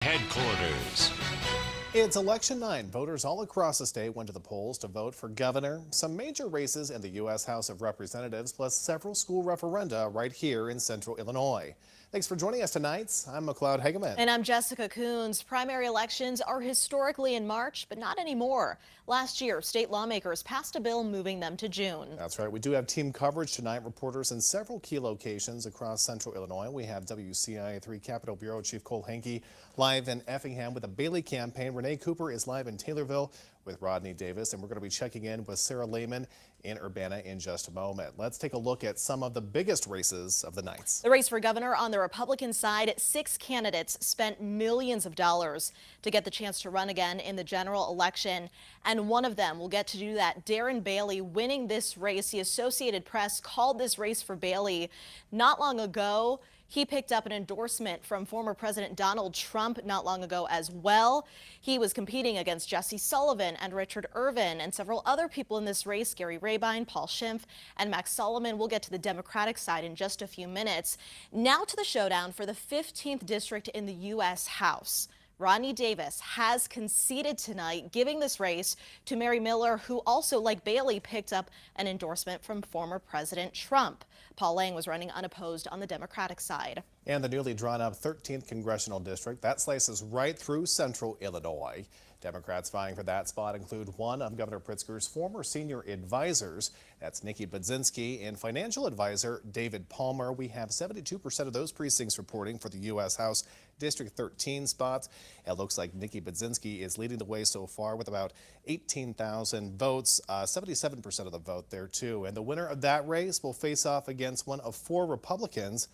Headquarters. It's election night. Voters all across the state went to the polls to vote for governor, some major races in the U.S. House of Representatives, plus several school referenda right here in central Illinois. Thanks for joining us tonight. I'm McLeod Hageman. And I'm Jessica Coons. Primary elections are historically in March, but not anymore. Last year, state lawmakers passed a bill moving them to June. That's right. We do have team coverage tonight. Reporters in several key locations across central Illinois. We have WCIA 3 Capitol Bureau Chief Cole Hankey live in Effingham with the Bailey campaign. Renee Cooper is live in Taylorville with Rodney Davis, and we're going to be checking in with Sarah Lehman in Urbana in just a moment. Let's take a look at some of the biggest races of the night. The race for governor on the Republican side, 6 candidates spent millions of dollars to get the chance to run again in the general election, and one of them will get to do that. Darren Bailey winning this race. The Associated Press called this race for Bailey not long ago. He picked up an endorsement from former President Donald Trump not long ago as well. He was competing against Jesse Sullivan and Richard Irvin and several other people in this race, Gary Rabine, Paul Schimpf, and Max Solomon. We'll get to the Democratic side in just a few minutes. Now to the showdown for the 15th district in the U.S. House. Rodney Davis has conceded tonight, giving this race to Mary Miller, who also, like Bailey, picked up an endorsement from former President Trump. Paul Lang was running unopposed on the Democratic side. And the newly drawn up 13th congressional district, that slices right through central Illinois. Democrats vying for that spot include one of Governor Pritzker's former senior advisors. That's Nikki Budzinski, and financial advisor David Palmer. We have 72% of those precincts reporting for the U.S. House District 13 spots. It looks like Nikki Budzinski is leading the way so far with about 18,000 votes, 77% of the vote there too. And the winner of that race will face off against one of 4 Republicans,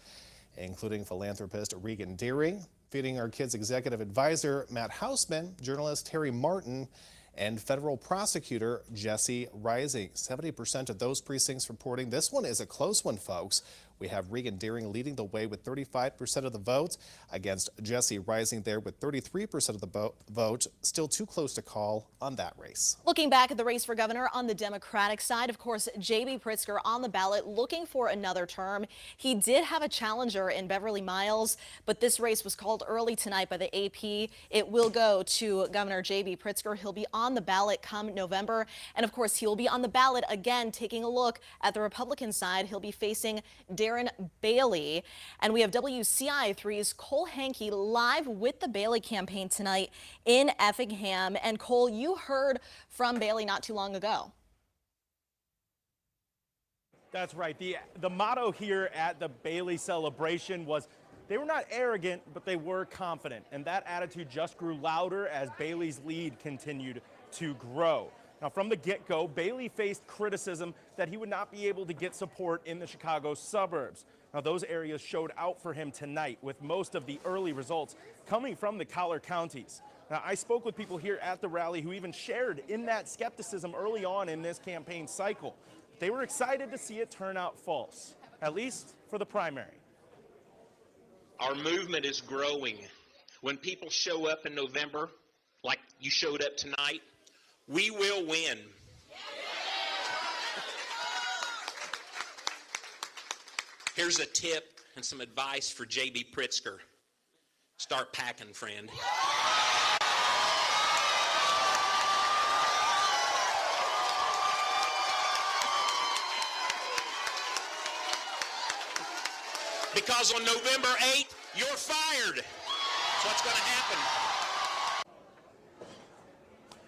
including philanthropist Regan Deering, Feeding Our Kids executive advisor Matt Hausman, journalist Harry Martin, and federal prosecutor Jesse Rising. 70% of those precincts reporting. This one is a close one, folks. We have Regan Deering leading the way with 35% of the vote against Jesse Rising there with 33% of the vote. Still too close to call on that race. Looking back at the race for governor on the Democratic side, of course, J.B. Pritzker on the ballot looking for another term. He did have a challenger in Beverly Miles, but this race was called early tonight by the AP. It will go to Governor J.B. Pritzker. He'll be on the ballot come November. And of course, he'll be on the ballot again, taking a look at the Republican side. He'll be facing Darren Bailey. And we have WCIA 3's Cole Hankey live with the Bailey campaign tonight in Effingham. And Cole, you heard from Bailey not too long ago. That's right. The motto here at the Bailey celebration was they were not arrogant, but they were confident. And that attitude just grew louder as Bailey's lead continued to grow. Now, from the get-go, Bailey faced criticism that he would not be able to get support in the Chicago suburbs. Now, those areas showed out for him tonight, with most of the early results coming from the collar counties. Now, I spoke with people here at the rally who even shared in that skepticism early on in this campaign cycle. They were excited to see it turn out false, at least for the primary. Our movement is growing. When people show up in November, like you showed up tonight, we will win. Here's a tip and some advice for J.B. Pritzker. Start packing, friend. Because on November 8th, you're fired. That's what's going to happen.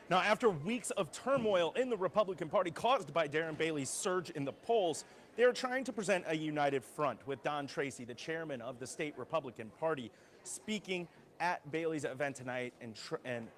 Now, after weeks of turmoil in the Republican Party caused by Darren Bailey's surge in the polls, they are trying to present a united front, with Don Tracy, the chairman of the state Republican Party, speaking at Bailey's event tonight.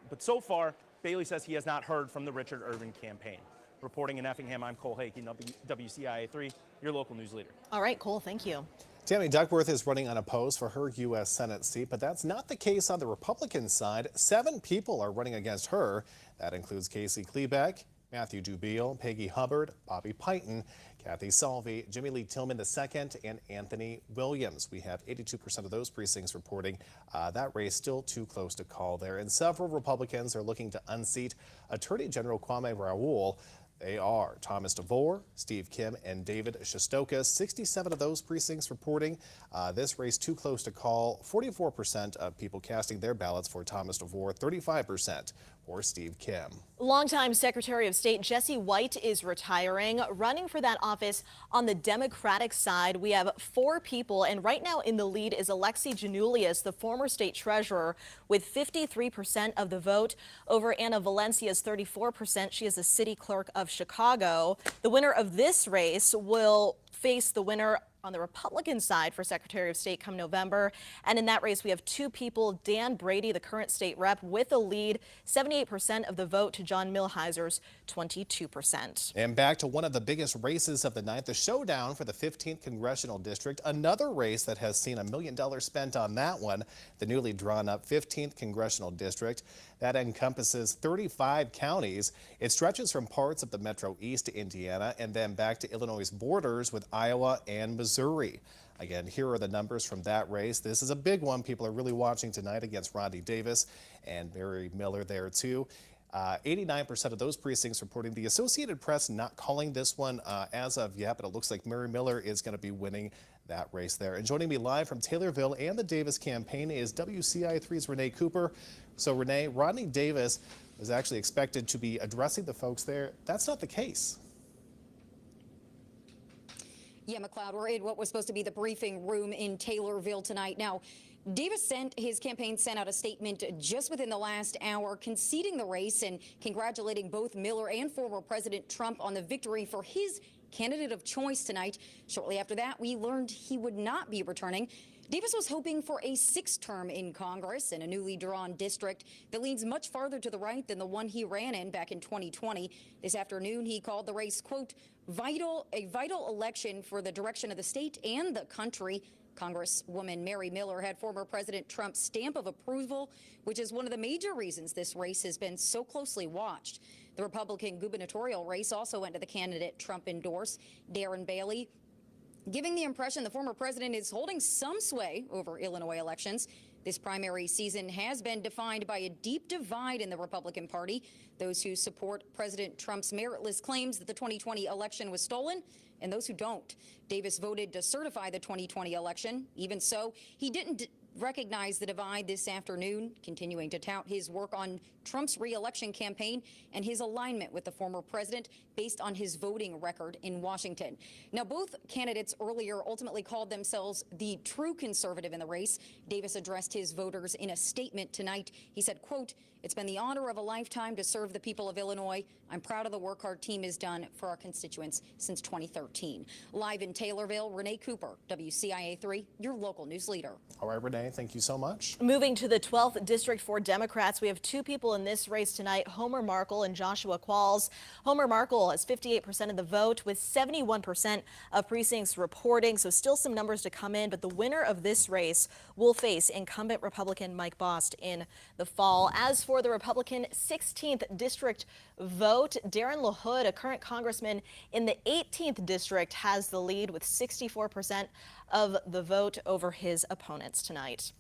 But so far, Bailey says he has not heard from the Richard Irvin campaign. Reporting in Effingham, I'm Cole Hankey, WCIA 3, your local news leader. All right, Cole, thank you. Tammy Duckworth is running unopposed for her U.S. Senate seat, but that's not the case on the Republican side. 7 people are running against her. That includes Casey Klebeck, Matthew Dubiel, Peggy Hubbard, Bobby Piton, Kathy Salvi, Jimmy Lee Tillman II, and Anthony Williams. We have 82% of those precincts reporting that race still too close to call there. And several Republicans are looking to unseat Attorney General Kwame Raoul. They are Thomas DeVore, Steve Kim, and David Shestoka. 67 of those precincts reporting this race too close to call. 44% of people casting their ballots for Thomas DeVore, 35% for Steve Kim. Longtime Secretary of State Jesse White is retiring. Running for that office on the Democratic side, we have 4 people, and right now in the lead is Alexi Janulius, the former state treasurer, with 53% of the vote over Anna Valencia's 34%. She is a city clerk of Chicago. The winner of this race will face the winner on the Republican side for Secretary of State come November. And in that race, we have 2 people. Dan Brady, the current state rep, with a lead, 78% of the vote to John Millhiser's 22%. And back to one of the biggest races of the night, the showdown for the 15th Congressional District. Another race that has seen $1 million spent on that one, the newly drawn up 15th Congressional District. That encompasses 35 counties. It stretches from parts of the Metro East to Indiana and then back to Illinois' borders with Iowa and Missouri. Again, here are the numbers from that race. This is a big one. People are really watching tonight against Rodney Davis and Mary Miller there too. 89% of those precincts reporting. The Associated Press not calling this one as of yet, but it looks like Mary Miller is going to be winning that race there. And joining me live from Taylorville and the Davis campaign is WCIA 3's Renee Cooper. So Renee, Rodney Davis was actually expected to be addressing the folks there. That's not the case. Yeah, McLeod, we're in what was supposed to be the briefing room in Taylorville tonight. Now, Davis his campaign sent out a statement just within the last hour conceding the race and congratulating both Miller and former President Trump on the victory for his candidate of choice tonight. Shortly after that, we learned he would not be returning. Davis was hoping for a 6th term in Congress in a newly drawn district that leans much farther to the right than the one he ran in back in 2020. This afternoon, he called the race, quote, a vital election for the direction of the state and the country. Congresswoman Mary Miller had former President Trump's stamp of approval, which is one of the major reasons this race has been so closely watched. The Republican gubernatorial race also went to the candidate Trump endorsed, Darren Bailey, giving the impression the former president is holding some sway over Illinois elections. This primary season has been defined by a deep divide in the Republican Party. Those who support President Trump's meritless claims that the 2020 election was stolen, and those who don't. Davis voted to certify the 2020 election. Even so, he didn't recognize the divide this afternoon, continuing to tout his work on Trump's re-election campaign and his alignment with the former president based on his voting record in Washington. Now, both candidates earlier ultimately called themselves the true conservative in the race. Davis addressed his voters in a statement tonight. He said, quote, "It's been the honor of a lifetime to serve the people of Illinois. I'm proud of the work our team has done for our constituents since 2013. Live in Taylorville, Renee Cooper, WCIA 3, your local news leader. All right, Renee, thank you so much. Moving to the 12th district for Democrats, we have 2 people in this race tonight, Homer Markle and Joshua Qualls. Homer Markle has 58% of the vote with 71% of precincts reporting, so still some numbers to come in, but the winner of this race will face incumbent Republican Mike Bost in the fall. As for the Republican 16th district vote, Darren LaHood, a current congressman in the 18th district, has the lead with 64% of the vote over his opponents tonight.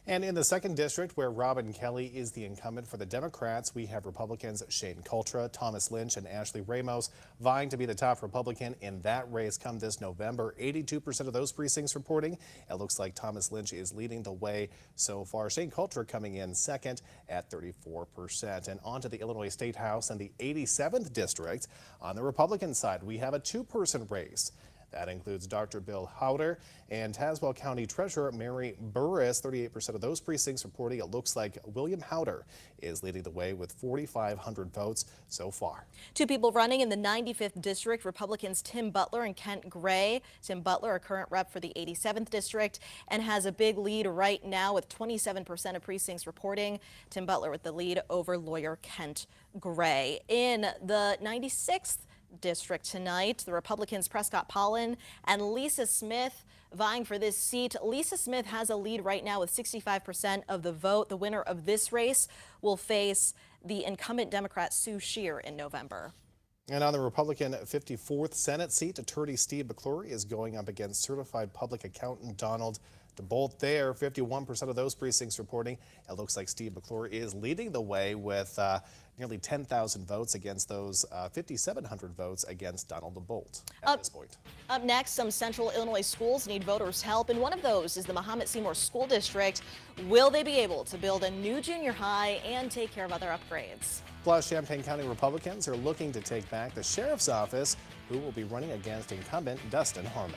And in the 2nd district, where Robin Kelly is the incumbent for the Democrats, we have Republicans Shane Cultra, Thomas Lynch, and Ashley Ramos vying to be the top Republican in that race come this November. 82% of those precincts reporting. It looks like Thomas Lynch is leading the way so far. Shane Cultra coming in second at 34%. And on to the Illinois State House and the 87th district. On the Republican side, we have a 2-person race. That includes Dr. Bill Howder and Tazewell County Treasurer Mary Burris. 38% of those precincts reporting. It looks like William Howder is leading the way with 4,500 votes so far. 2 people running in the 95th district, Republicans Tim Butler and Kent Gray. Tim Butler, a current rep for the 87th district, and has a big lead right now with 27% of precincts reporting. Tim Butler with the lead over lawyer Kent Gray. In the 96th district tonight, the Republicans Prescott Pollen and Lisa Smith vying for this seat. Lisa Smith has a lead right now with 65% of the vote. The winner of this race will face the incumbent Democrat Sue Scheer in November. And on the Republican 54th Senate seat, Attorney Steve McClory is going up against certified public accountant Donald To Bolt there, 51% of those precincts reporting. It looks like Steve McClure is leading the way with nearly 10,000 votes against those 5,700 votes against Donald DeBolt at this point. Up next, some central Illinois schools need voters' help, and one of those is the Mahomet Seymour School District. Will they be able to build a new junior high and take care of other upgrades? Plus, Champaign County Republicans are looking to take back the sheriff's office, who will be running against incumbent Dustin Harmon.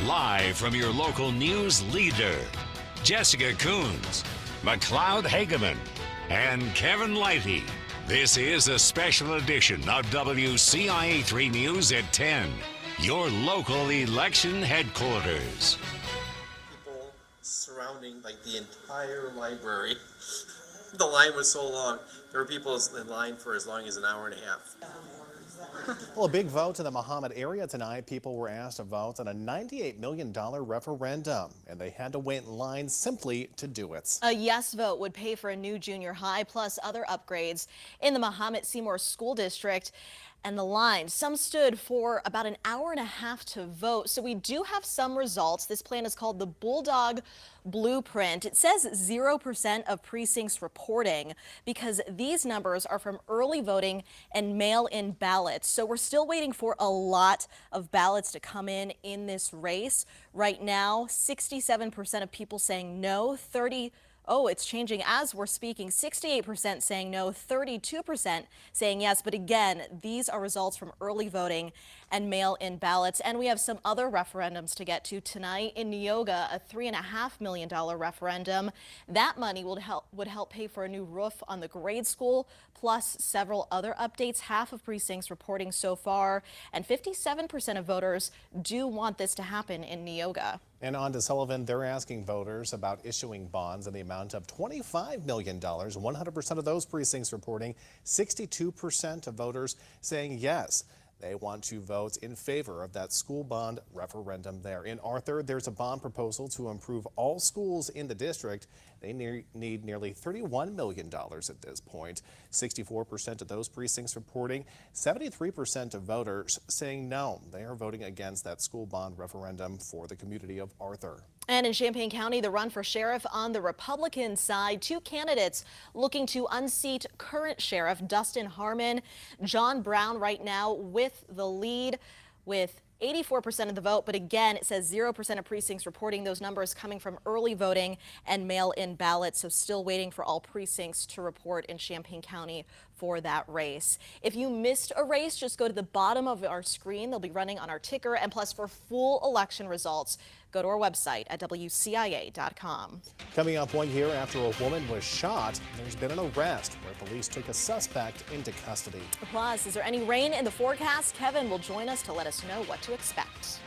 Live from your local news leader, Jessica Coons, McLeod Hageman, and Kevin Lighty. This is a special edition of WCIA 3 News at 10, your local election headquarters. People surrounding like the entire library. The line was so long. There were people in line for as long as an hour and a half. Well, a big vote in the Mahomet area tonight. People were asked to vote on a $98 million referendum, and they had to wait in line simply to do it. A yes vote would pay for a new junior high plus other upgrades in the Mahomet Seymour School District. And the line, some stood for about an hour and a half to vote. So we do have some results. This plan is called the Bulldog Blueprint. It says 0% of precincts reporting because these numbers are from early voting and mail-in ballots. So we're still waiting for a lot of ballots to come in this race. Right now, 67% of people saying no, Oh, it's changing as we're speaking. 68% saying no, 32% saying yes. But again, these are results from early voting and mail-in ballots. And we have some other referendums to get to tonight. In Neoga, a $3.5 million referendum. That money would help pay for a new roof on the grade school, plus several other updates. Half of precincts reporting so far, and 57% of voters do want this to happen in Neoga. And on to Sullivan, they're asking voters about issuing bonds in the amount of $25 million. 100% of those precincts reporting, 62% of voters saying yes. They want to vote in favor of that school bond referendum there. In Arthur, there's a bond proposal to improve all schools in the district. They need nearly $31 million at this point. 64% of those precincts reporting, 73% of voters saying no. They are voting against that school bond referendum for the community of Arthur. And in Champaign County, the run for sheriff on the Republican side, two candidates looking to unseat current sheriff Dustin Harmon. John Brown right now with the lead with 84% of the vote, but again, it says 0% of precincts reporting those numbers coming from early voting and mail-in ballots, so still waiting for all precincts to report in Champaign County for that race. If you missed a race, just go to the bottom of our screen. They'll be running on our ticker, and plus for full election results, go to our website at WCIA.com. Coming up 1 year after a woman was shot, there's been an arrest where police took a suspect into custody. Plus, is there any rain in the forecast? Kevin will join us to let us know what to expect.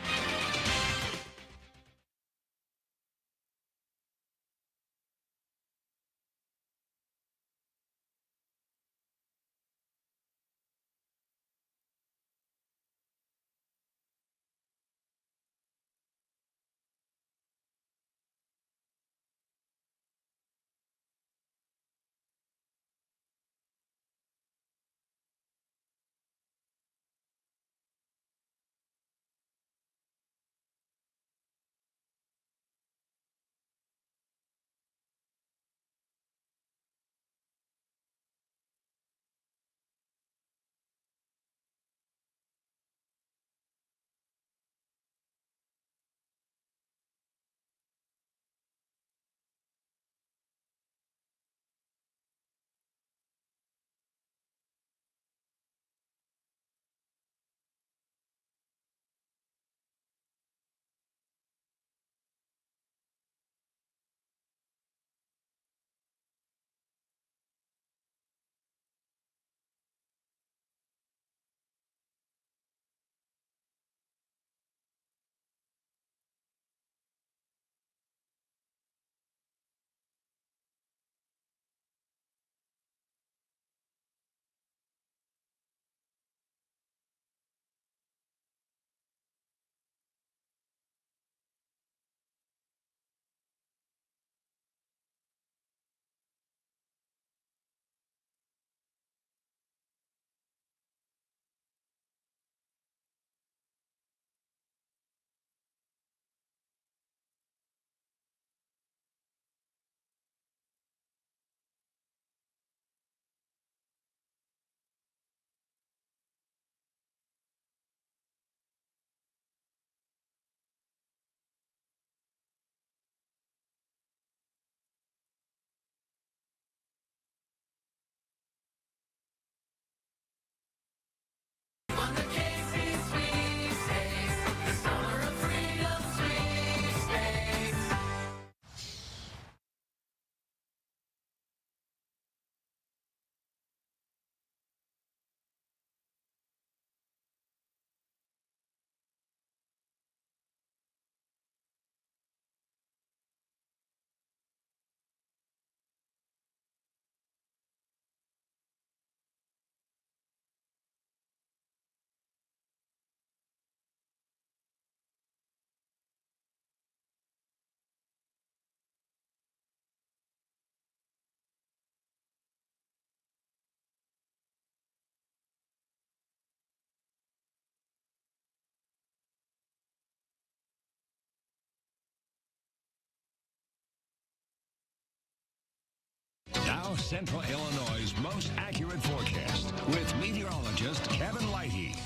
Now Central Illinois' most accurate forecast with meteorologist Kevin Lighty.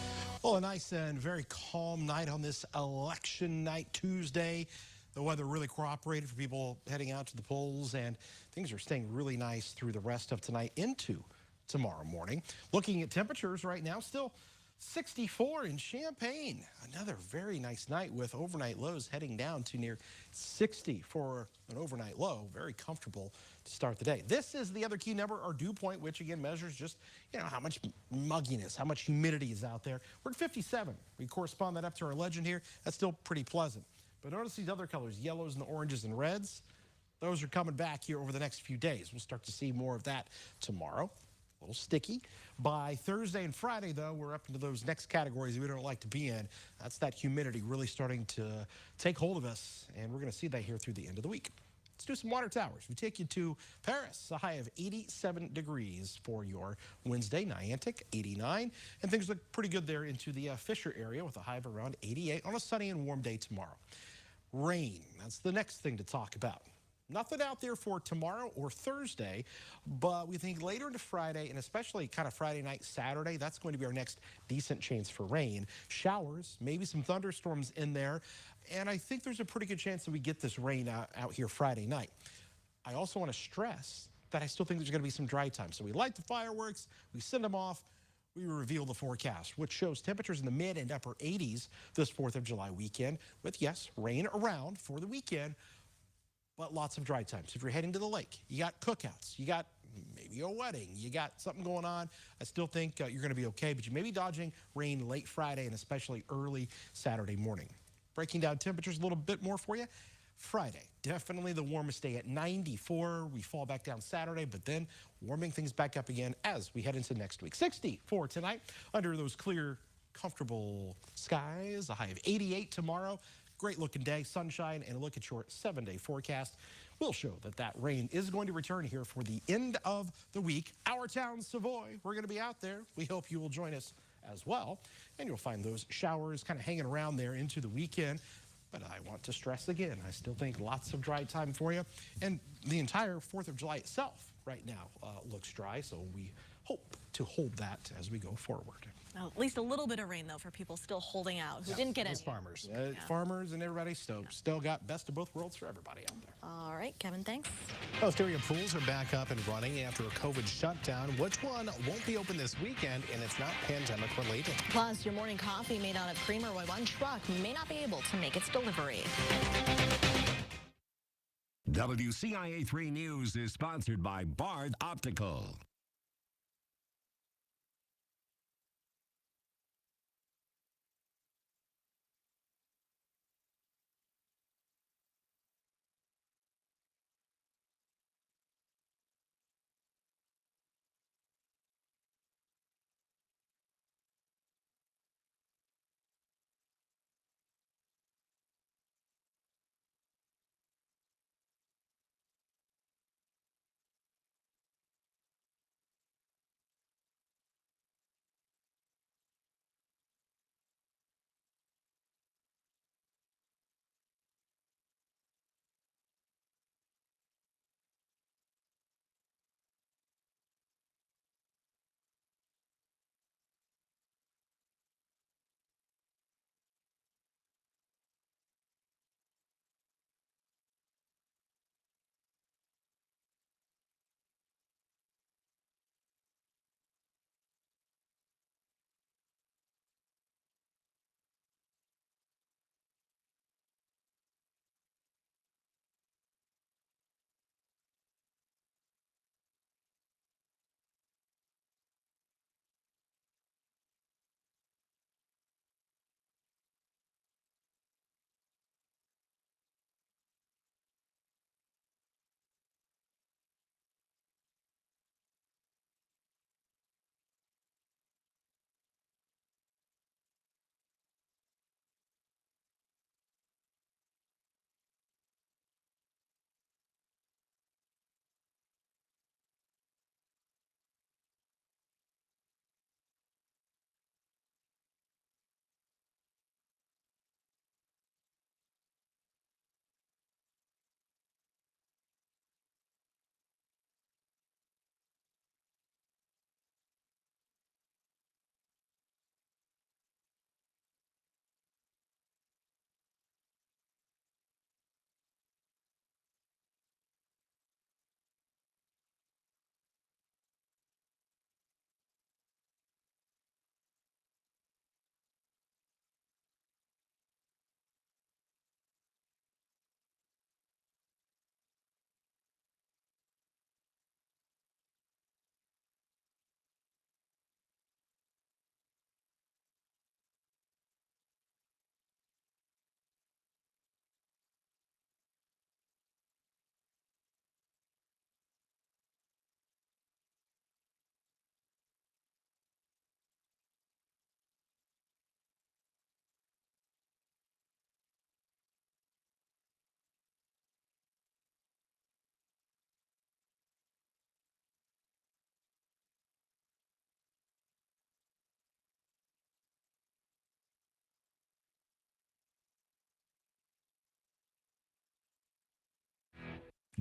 Well, a nice and very calm night on this election night Tuesday. the weather really cooperated for people heading out to the polls, and things are staying really nice through the rest of tonight into tomorrow morning. Looking at temperatures right now, still 64 in Champaign. Another very nice night with overnight lows heading down to near 60 for an overnight low. Very comfortable to start the day. This is the other key number, our dew point, which again measures just, how much mugginess, how much humidity is out there. We're at 57. We correspond that up to our legend here. That's still pretty pleasant. But notice these other colors, yellows and oranges and reds. Those are coming back here over the next few days. We'll start to see more of that tomorrow. A little sticky. By Thursday and Friday, though, we're up into those next categories we don't like to be in. That's that humidity really starting to take hold of us, and we're going to see that here through the end of the week. Let's do some water towers. We take you to Paris, a high of 87 degrees for your Wednesday. Niantic, 89. And things look pretty good there into the Fisher area with a high of around 88 on a sunny and warm day tomorrow. Rain, that's the next thing to talk about. Nothing out there for tomorrow or Thursday, but we think later into Friday, and especially kind of Friday night, Saturday, that's going to be our next decent chance for rain. Showers, maybe some thunderstorms in there, and I think there's a pretty good chance that we get this rain out here Friday night. I also want to stress that I still think there's going to be some dry time. So we light the fireworks, we send them off, we reveal the forecast, which shows temperatures in the mid and upper 80s this 4th of July weekend, with, yes, rain around for the weekend, but lots of dry times. If you're heading to the lake, you got cookouts, you got maybe a wedding, you got something going on, I still think you're going to be okay, but you may be dodging rain late Friday and especially early Saturday morning. Breaking down temperatures a little bit more for you. Friday, definitely the warmest day at 94. We fall back down Saturday, but then warming things back up again as we head into next week. 60 for tonight under those clear, comfortable skies. A high of 88 tomorrow. Great looking day, sunshine, and a look at your 7-day forecast will show that rain is going to return here for the end of the week. Our town, Savoy, we're going to be out there. We hope you will join us as well. And you'll find those showers kind of hanging around there into the weekend. But I want to stress again, I still think lots of dry time for you. And the entire 4th of July itself right now looks dry, so we hope to hold that as we go forward. Well, at least a little bit of rain, though, for people still holding out who didn't get any. Farmers. Farmers and everybody still got best of both worlds for everybody out there. All right, Kevin, thanks. Most area pools are back up and running after a COVID shutdown. Which one won't be open this weekend, and it's not pandemic related? Plus, your morning coffee made out of creamer while one truck may not be able to make its delivery. WCIA 3 News is sponsored by Bard Optical.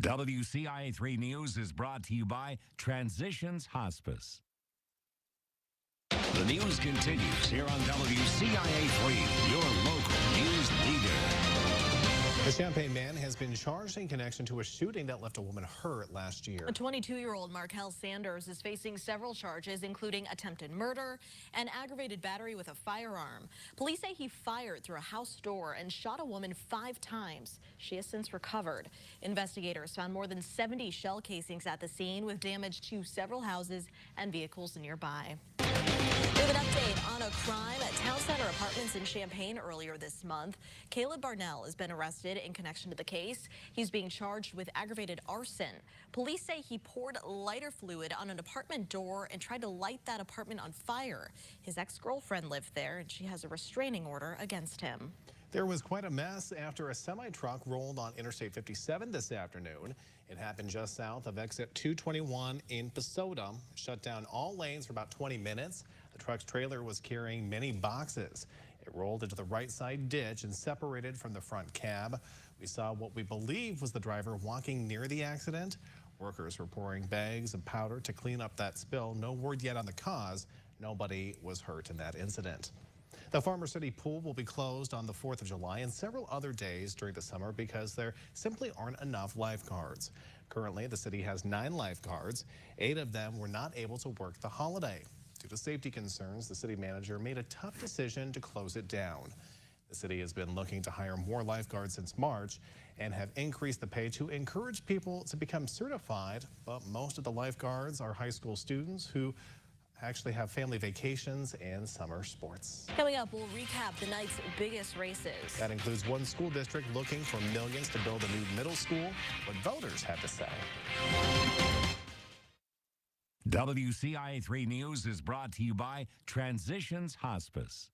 WCIA 3 News is brought to you by Transitions Hospice. The news continues here on WCIA 3, your local news leader. A Champaign man has been charged in connection to a shooting that left a woman hurt last year. A 22-year-old Markel Sanders is facing several charges, including attempted murder and aggravated battery with a firearm. Police say he fired through a house door and shot a woman 5 times. She has since recovered. Investigators found more than 70 shell casings at the scene, with damage to several houses and vehicles nearby. We have an update on a crime at Town Center Apartments in Champaign earlier this month. Caleb Barnell has been arrested in connection to the case. He's being charged with aggravated arson. Police say he poured lighter fluid on an apartment door and tried to light that apartment on fire. His ex-girlfriend lived there, and she has a restraining order against him. There was quite a mess after a semi-truck rolled on Interstate 57 this afternoon. It happened just south of exit 221 in Pasota. It shut down all lanes for about 20 minutes. The truck's trailer was carrying many boxes. It rolled into the right side ditch and separated from the front cab. We saw what we believe was the driver walking near the accident. Workers were pouring bags of powder to clean up that spill. No word yet on the cause. Nobody was hurt in that incident. The Farmer City Pool will be closed on the 4th of July and several other days during the summer because there simply aren't enough lifeguards. Currently, the city has 9 lifeguards. 8 of them were not able to work the holiday. Due to safety concerns, the city manager made a tough decision to close it down. The city has been looking to hire more lifeguards since March and have increased the pay to encourage people to become certified, but most of the lifeguards are high school students who actually have family vacations and summer sports. Coming up, we'll recap the night's biggest races. That includes one school district looking for millions to build a new middle school. What voters have to say. WCIA 3 News is brought to you by Transitions Hospice.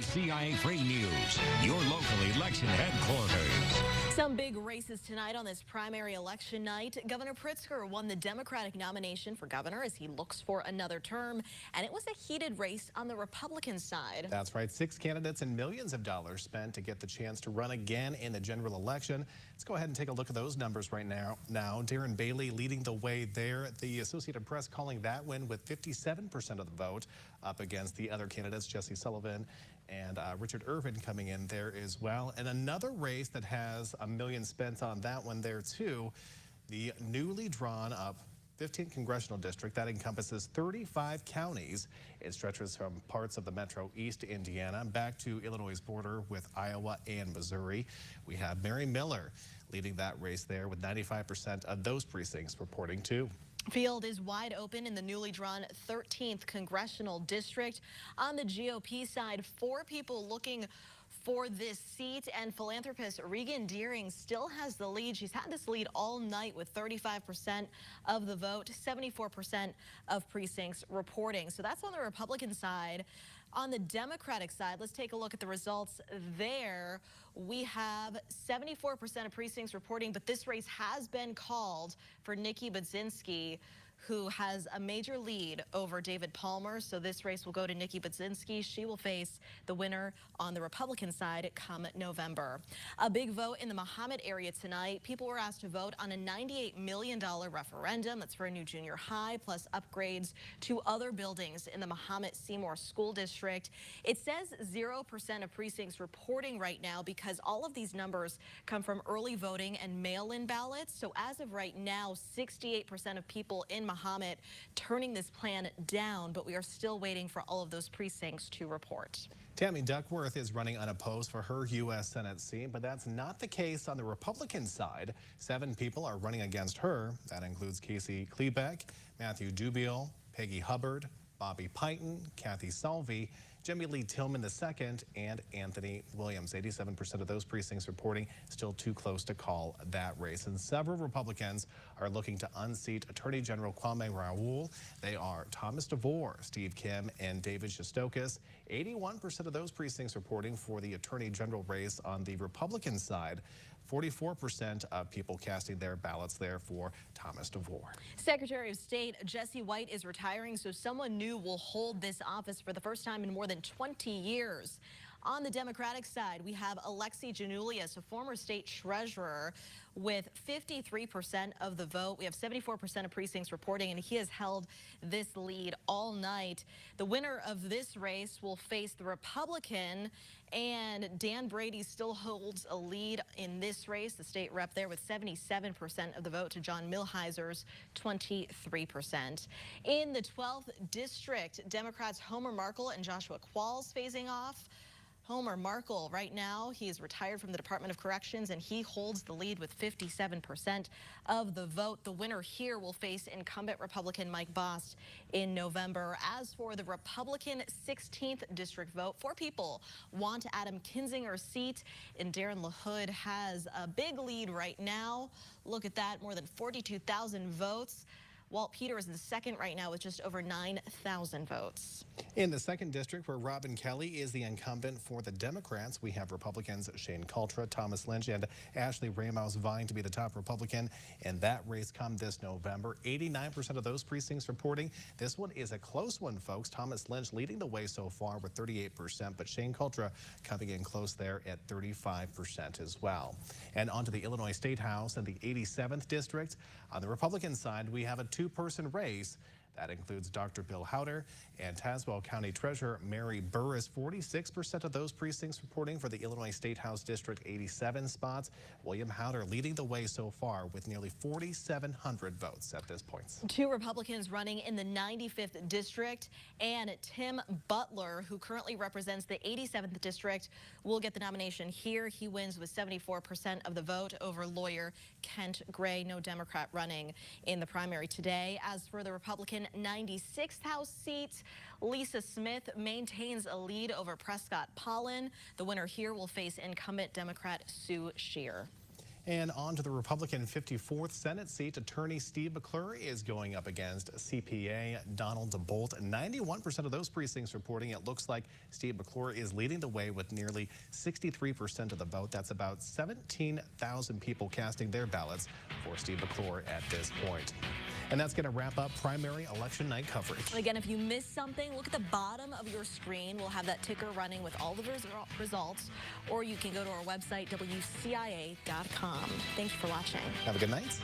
WCIA Free News, your local election headquarters. Some big races tonight on this primary election night. Governor Pritzker won the Democratic nomination for governor as he looks for another term, and it was a heated race on the Republican side. That's right. 6 candidates and millions of dollars spent to get the chance to run again in the general election. Let's go ahead and take a look at those numbers right now. Darren Bailey leading the way there. The Associated Press calling that win with 57% of the vote, up against the other candidates, Jesse Sullivan and Richard Irvin coming in there as well. And another race that has $1 million spent on that one there too, the newly drawn up 15th congressional district that encompasses 35 counties. It stretches from parts of the Metro East Indiana back to Illinois' border with Iowa and Missouri. We have Mary Miller leading that race there with 95% of those precincts reporting too. Field is wide open in the newly drawn 13th congressional district. On the GOP side, 4 people looking for this seat, and philanthropist Regan Deering still has the lead. She's had this lead all night with 35% of the vote, 74% of precincts reporting. So that's on the Republican side. On the Democratic side, let's take a look at the results there. We have 74% of precincts reporting, but this race has been called for Nikki Budzinski, who has a major lead over David Palmer. So this race will go to Nikki Budzinski. She will face the winner on the Republican side come November. A big vote in the Mahomet area tonight. People were asked to vote on a $98 million referendum. That's for a new junior high, plus upgrades to other buildings in the Mahomet Seymour School District. It says 0% of precincts reporting right now because all of these numbers come from early voting and mail-in ballots. So as of right now, 68% of people in Mahomet turning this plan down, but we are still waiting for all of those precincts to report. Tammy Duckworth is running unopposed for her U.S. Senate seat, but that's not the case on the Republican side. 7 people are running against her. That includes Casey Klebeck, Matthew Dubiel, Peggy Hubbard, Bobby Payton, Kathy Salvi, Jimmy Lee Tillman II, and Anthony Williams. 87% of those precincts reporting still too close to call that race. And several Republicans are looking to unseat Attorney General Kwame Raoul. They are Thomas DeVore, Steve Kim, and David Shostokis. 81% of those precincts reporting for the Attorney General race on the Republican side. 44% of people casting their ballots there for Thomas DeVore. Secretary of State Jesse White is retiring, so someone new will hold this office for the first time in more than 20 years. On the Democratic side, we have Alexi Janulius, a former state treasurer, with 53% of the vote. We have 74% of precincts reporting, and he has held this lead all night. The winner of this race will face the Republican, and Dan Brady still holds a lead in this race, the state rep there, with 77% of the vote to John Milheiser's 23%. In the 12th district, Democrats Homer Markle and Joshua Qualls facing off. Homer Markle, right now, he is retired from the Department of Corrections, and he holds the lead with 57% of the vote. The winner here will face incumbent Republican Mike Bost in November. As for the Republican 16th district vote, 4 people want Adam Kinzinger's seat, and Darren LaHood has a big lead right now. Look at that, more than 42,000 votes. Walt Peters is second right now with just over 9,000 votes. In the 2nd district, where Robin Kelly is the incumbent for the Democrats, we have Republicans Shane Cultra, Thomas Lynch, and Ashley Ramos vying to be the top Republican in that race come this November. 89% of those precincts reporting. This one is a close one, folks. Thomas Lynch leading the way so far with 38%, but Shane Cultra coming in close there at 35% as well. And on to the Illinois State House and the 87th district. On the Republican side, we have a 2-person race. That includes Dr. Bill Howder and Tazewell County Treasurer Mary Burris. 46% of those precincts reporting for the Illinois State House District 87 spots. William Howder leading the way so far with nearly 4,700 votes at this point. 2 Republicans running in the 95th district, and Tim Butler, who currently represents the 87th district, will get the nomination here. He wins with 74% of the vote over lawyer Kent Gray. No Democrat running in the primary today. As for the Republican 96th House seat, Lisa Smith maintains a lead over Prescott Pollen. The winner here will face incumbent Democrat Sue Scheer. And on to the Republican 54th Senate seat. Attorney Steve McClure is going up against CPA Donald DeBolt. 91% of those precincts reporting it looks like Steve McClure is leading the way with nearly 63% of the vote. That's about 17,000 people casting their ballots for Steve McClure at this point. And that's going to wrap up primary election night coverage. Again, if you missed something, look at the bottom of your screen. We'll have that ticker running with all the results, or you can go to our website, WCIA.com. Thanks for watching. Have a good night.